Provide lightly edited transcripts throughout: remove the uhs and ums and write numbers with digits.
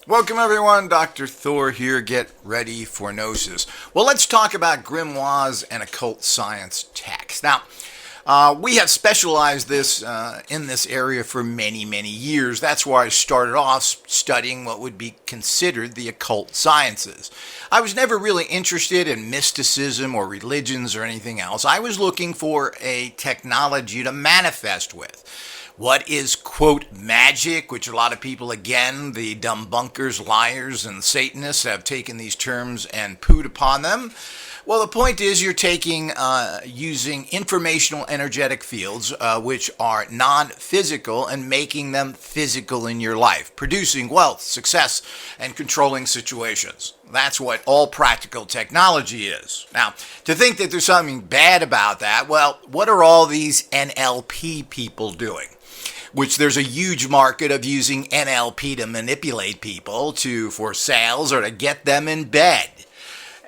Welcome everyone, Dr. Thor here. Get ready for Gnosis. Well, let's talk about grimoires and occult science texts. Now, we have specialized in this area for many, many years. That's why I started off studying what would be considered the occult sciences. I was never really interested in mysticism or religions or anything else. I was looking for a technology to manifest with. What is, quote, magic, which a lot of people, again, the dumb bunkers, liars, and Satanists have taken these terms and pooed upon them. Well, the point is you're using informational energetic fields, which are non-physical, and making them physical in your life, producing wealth, success, and controlling situations. That's what all practical technology is. Now, to think that there's something bad about that, well, what are all these NLP people doing? Which there's a huge market of using NLP to manipulate people for sales or to get them in bed.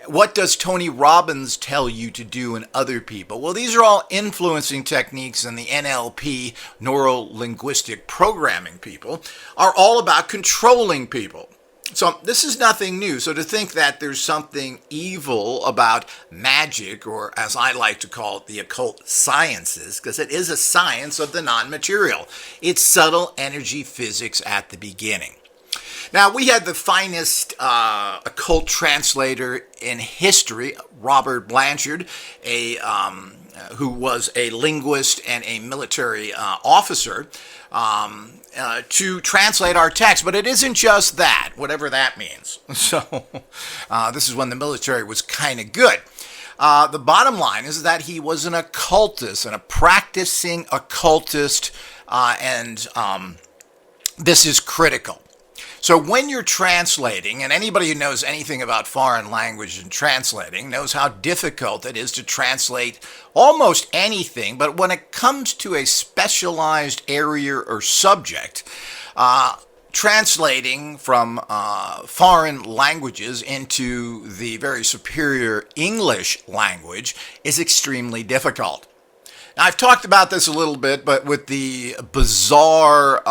What does Tony Robbins tell you to do and other people? Well, these are all influencing techniques, and the NLP, neuro-linguistic programming people, are all about controlling people. So this is nothing new. So to think that there's something evil about magic, or as I like to call it, the occult sciences, because it is a science of the non-material. It's subtle energy physics at the beginning. Now, we had the finest occult translator in history, Robert Blanchard, who was a linguist and a military officer, to translate our text. But it isn't just that, whatever that means. So this is when the military was kind of good. The bottom line is that he was an occultist and a practicing occultist, and this is critical. So when you're translating, and anybody who knows anything about foreign language and translating knows how difficult it is to translate almost anything, but when it comes to a specialized area or subject, translating from foreign languages into the very superior English language is extremely difficult. Now, I've talked about this a little bit, but with the bizarre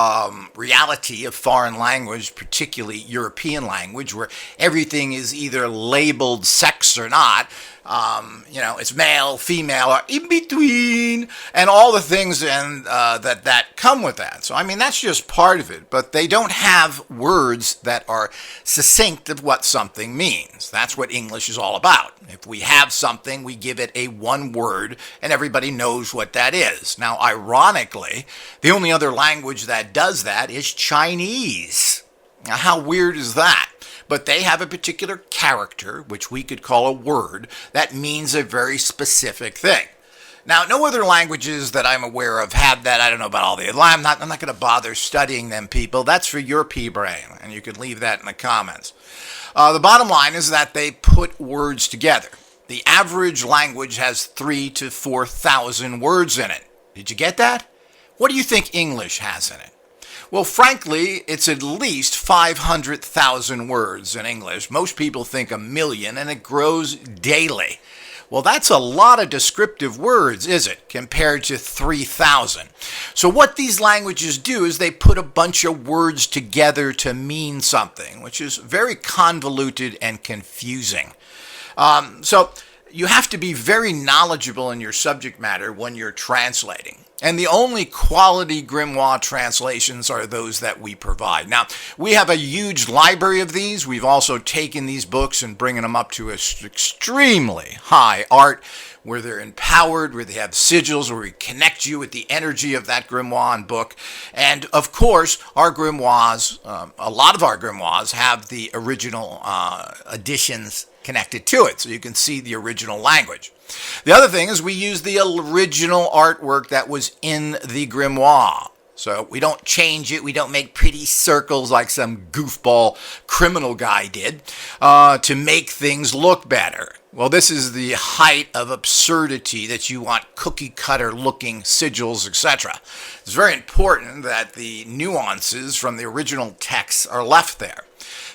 reality of foreign language, particularly European language, where everything is either labeled sex or not, it's male, female, or in between, and all the things that come with that. So, I mean, that's just part of it, but they don't have words that are succinct of what something means. That's what English is all about. If we have something, we give it a one word, and everybody knows what that is. Now, ironically, the only other language that does that is Chinese. Now, how weird is that? But they have a particular character, which we could call a word, that means a very specific thing. Now, no other languages that I'm aware of have that. I don't know about all the other. I'm not going to bother studying them, people. That's for your pea brain, and you can leave that in the comments. The bottom line is that they put words together. The average language has 3,000 to 4,000 words in it. Did you get that? What do you think English has in it? Well, frankly, it's at least 500,000 words in English. Most people think 1,000,000, and it grows daily. Well, that's a lot of descriptive words, is it, compared to 3,000? So what these languages do is they put a bunch of words together to mean something, which is very convoluted and confusing. So you have to be very knowledgeable in your subject matter when you're translating. And the only quality grimoire translations are those that we provide. Now, we have a huge library of these. We've also taken these books and bringing them up to an extremely high art, where they're empowered, where they have sigils, where we connect you with the energy of that grimoire and book. And, of course, our grimoires, a lot of our grimoires have the original editions connected to it, so you can see the original language. The other thing is we use the original artwork that was in the grimoire. So we don't change it. We don't make pretty circles like some goofball criminal guy did to make things look better. Well, this is the height of absurdity, that you want cookie cutter looking sigils, etc. It's very important that the nuances from the original text are left there.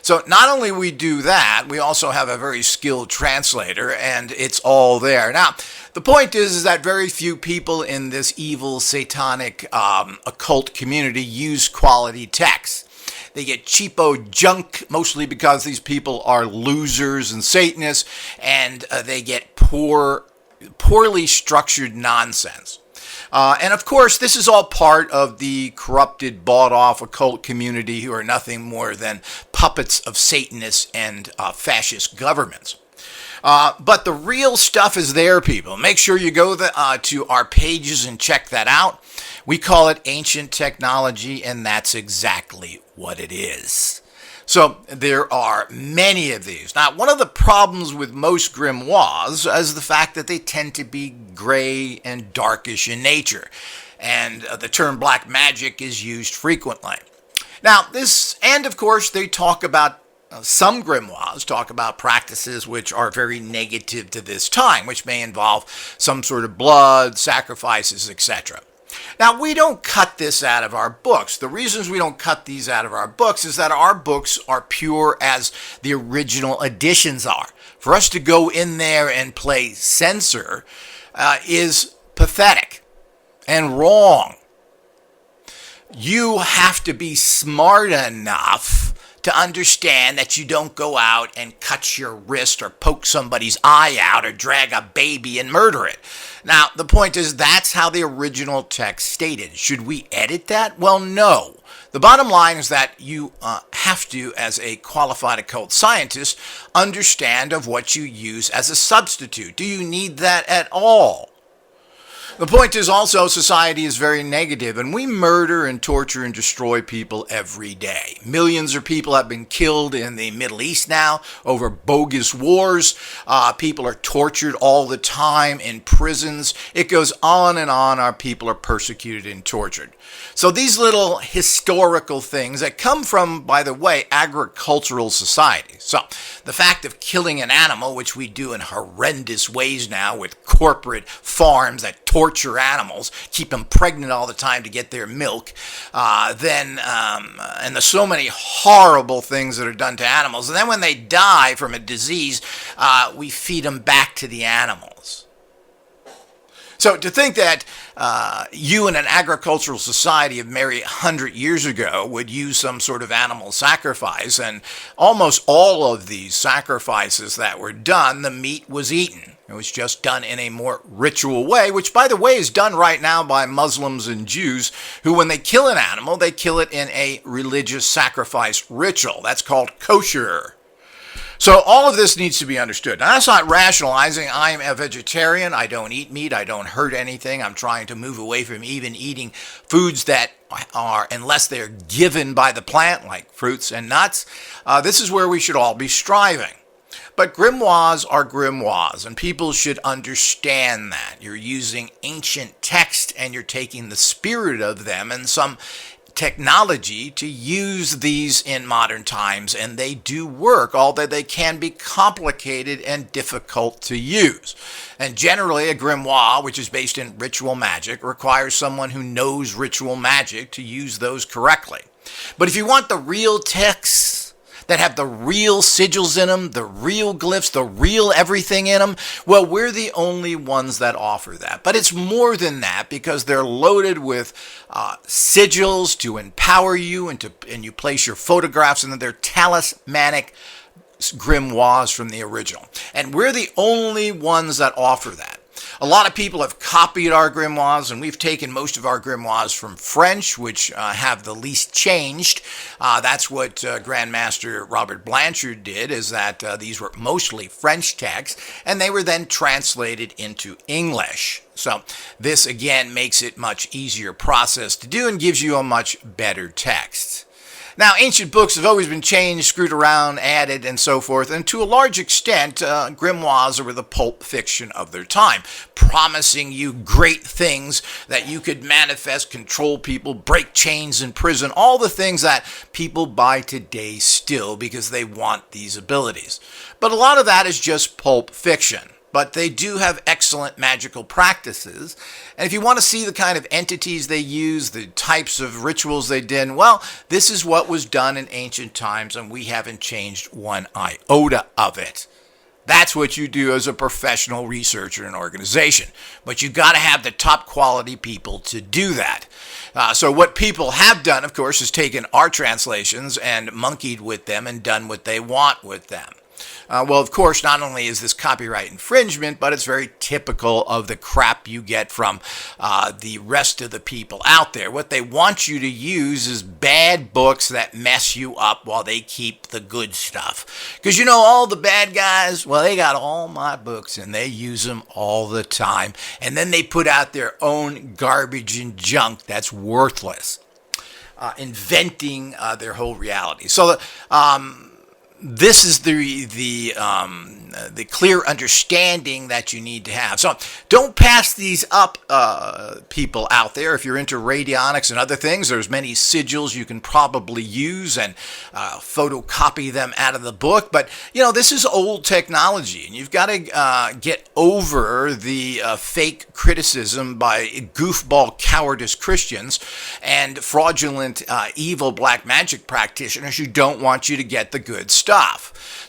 So not only we do that, we also have a very skilled translator, and it's all there. Now, the point is that very few people in this evil, satanic, occult community use quality text. They get cheapo junk, mostly because these people are losers and Satanists, and they get poorly structured nonsense. And of course, this is all part of the corrupted, bought-off occult community who are nothing more than puppets of Satanists and fascist governments. But the real stuff is there, people. Make sure you go to our pages and check that out. We call it ancient technology, and that's exactly what it is. So there are many of these. Now, one of the problems with most grimoires is the fact that they tend to be gray and darkish in nature, and the term black magic is used frequently. Now, and of course, they talk about some grimoires talk about practices which are very negative to this time, which may involve some sort of blood, sacrifices, etc. Now, we don't cut this out of our books. The reasons we don't cut these out of our books is that our books are pure as the original editions are. For us to go in there and play censor is pathetic and wrong. You have to be smart enough to understand that you don't go out and cut your wrist or poke somebody's eye out or drag a baby and murder it. Now, the point is that's how the original text stated. Should we edit that? Well, no. The bottom line is that you have to, as a qualified occult scientist, understand of what you use as a substitute. Do you need that at all? The point is also society is very negative, and we murder and torture and destroy people every day. Millions of people have been killed in the Middle East now over bogus wars. People are tortured all the time in prisons. It goes on and on. Our people are persecuted and tortured. So these little historical things that come from, by the way, agricultural society. So the fact of killing an animal, which we do in horrendous ways now with corporate farms that torture animals, keep them pregnant all the time to get their milk, and there's so many horrible things that are done to animals. And then when they die from a disease, we feed them back to the animals. So to think that you in an agricultural society of maybe 100 years ago would use some sort of animal sacrifice, and almost all of these sacrifices that were done, the meat was eaten. It was just done in a more ritual way, which, by the way, is done right now by Muslims and Jews, who, when they kill an animal, they kill it in a religious sacrifice ritual. That's called kosher. So all of this needs to be understood. Now, that's not rationalizing. I'm a vegetarian. I don't eat meat. I don't hurt anything. I'm trying to move away from even eating foods that are, unless they're given by the plant, like fruits and nuts. This is where we should all be striving. But grimoires are grimoires, and people should understand that. You're using ancient text, and you're taking the spirit of them and some technology to use these in modern times, and they do work, although they can be complicated and difficult to use. And generally, a grimoire, which is based in ritual magic, requires someone who knows ritual magic to use those correctly. But if you want the real texts that have the real sigils in them, the real glyphs, the real everything in them, well, we're the only ones that offer that. But it's more than that, because they're loaded with sigils to empower you, and you place your photographs, and then they're talismanic grimoires from the original. And we're the only ones that offer that. A lot of people have copied our grimoires, and we've taken most of our grimoires from French, which have the least changed. That's what Grandmaster Robert Blanchard did, is that these were mostly French texts, and they were then translated into English. So this, again, makes it much easier process to do and gives you a much better text. Now, ancient books have always been changed, screwed around, added, and so forth, and to a large extent, grimoires were the pulp fiction of their time, promising you great things that you could manifest, control people, break chains in prison, all the things that people buy today still because they want these abilities. But a lot of that is just pulp fiction. But they do have excellent magical practices. And if you want to see the kind of entities they use, the types of rituals they did, well, this is what was done in ancient times, and we haven't changed one iota of it. That's what you do as a professional researcher in an organization. But you got to have the top quality people to do that. So what people have done, of course, is taken our translations and monkeyed with them and done what they want with them. Well, of course, not only is this copyright infringement, but it's very typical of the crap you get from the rest of the people out there. What they want you to use is bad books that mess you up while they keep the good stuff. Because all the bad guys, well, they got all my books and they use them all the time. And then they put out their own garbage and junk that's worthless, inventing their whole reality. So this is the clear understanding that you need to have. So don't pass these up, people out there. If you're into radionics and other things, there's many sigils you can probably use and photocopy them out of the book. But, this is old technology, and you've got to get over the fake criticism by goofball cowardice Christians and fraudulent, evil black magic practitioners who don't want you to get the good stuff.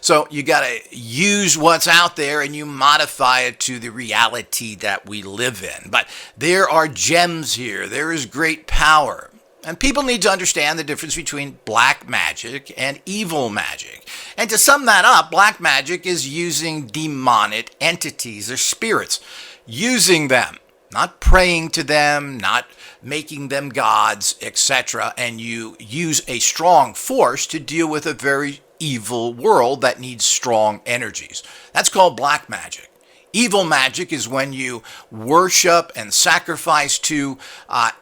So you got to use what's out there and you modify it to the reality that we live in. But there are gems here. There is great power. And people need to understand the difference between black magic and evil magic. And to sum that up, black magic is using demonic entities or spirits, using them, not praying to them, not making them gods, etc. And you use a strong force to deal with a very evil world that needs strong energies. That's called black magic. Evil magic is when you worship and sacrifice to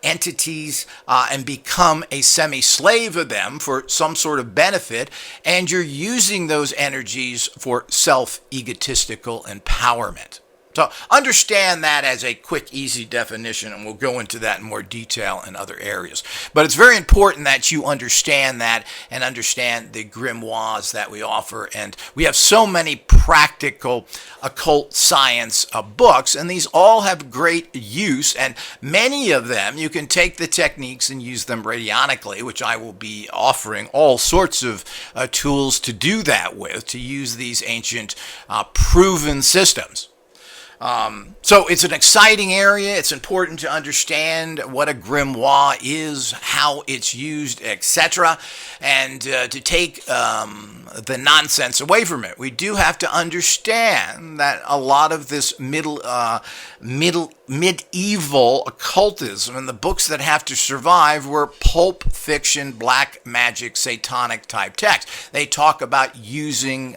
entities and become a semi-slave of them for some sort of benefit, and you're using those energies for self-egotistical empowerment. So understand that as a quick, easy definition, and we'll go into that in more detail in other areas. But it's very important that you understand that and understand the grimoires that we offer. And we have so many practical occult science books, and these all have great use. And many of them, you can take the techniques and use them radionically, which I will be offering all sorts of tools to do that with, to use these ancient proven systems. So it's an exciting area. It's important to understand what a grimoire is, how it's used, etc., and to take the nonsense away from it. We do have to understand that a lot of this medieval occultism and the books that have to survive were pulp fiction, black magic, satanic type texts. They talk about using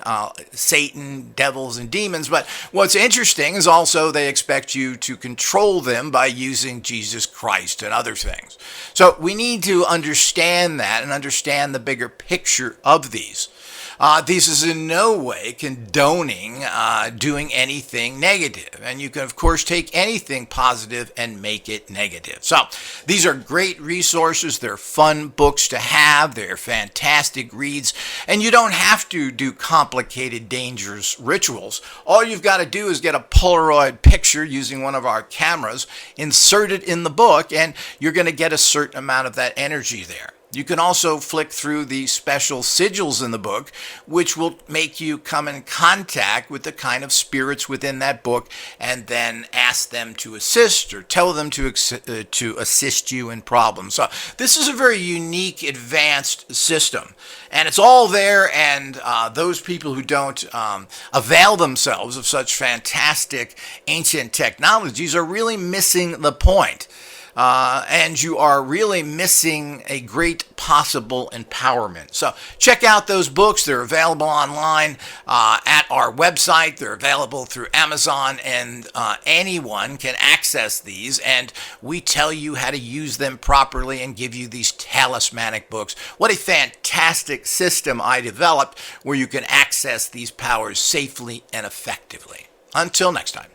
Satan, devils, and demons, but what's interesting is also they expect you to control them by using Jesus Christ and other things. So we need to understand that and understand the bigger picture of these. This is in no way condoning doing anything negative. And you can, of course, take anything positive and make it negative. So these are great resources. They're fun books to have. They're fantastic reads. And you don't have to do complicated, dangerous rituals. All you've got to do is get a Polaroid picture using one of our cameras, insert it in the book, and you're going to get a certain amount of that energy there. You can also flick through the special sigils in the book, which will make you come in contact with the kind of spirits within that book and then ask them to assist or tell them to assist you in problems. So this is a very unique, advanced system. And it's all there, and those people who don't avail themselves of such fantastic ancient technologies are really missing the point. And you are really missing a great possible empowerment. So check out those books. They're available online at our website. They're available through Amazon, and anyone can access these. And we tell you how to use them properly and give you these talismanic books. What a fantastic system I developed where you can access these powers safely and effectively. Until next time.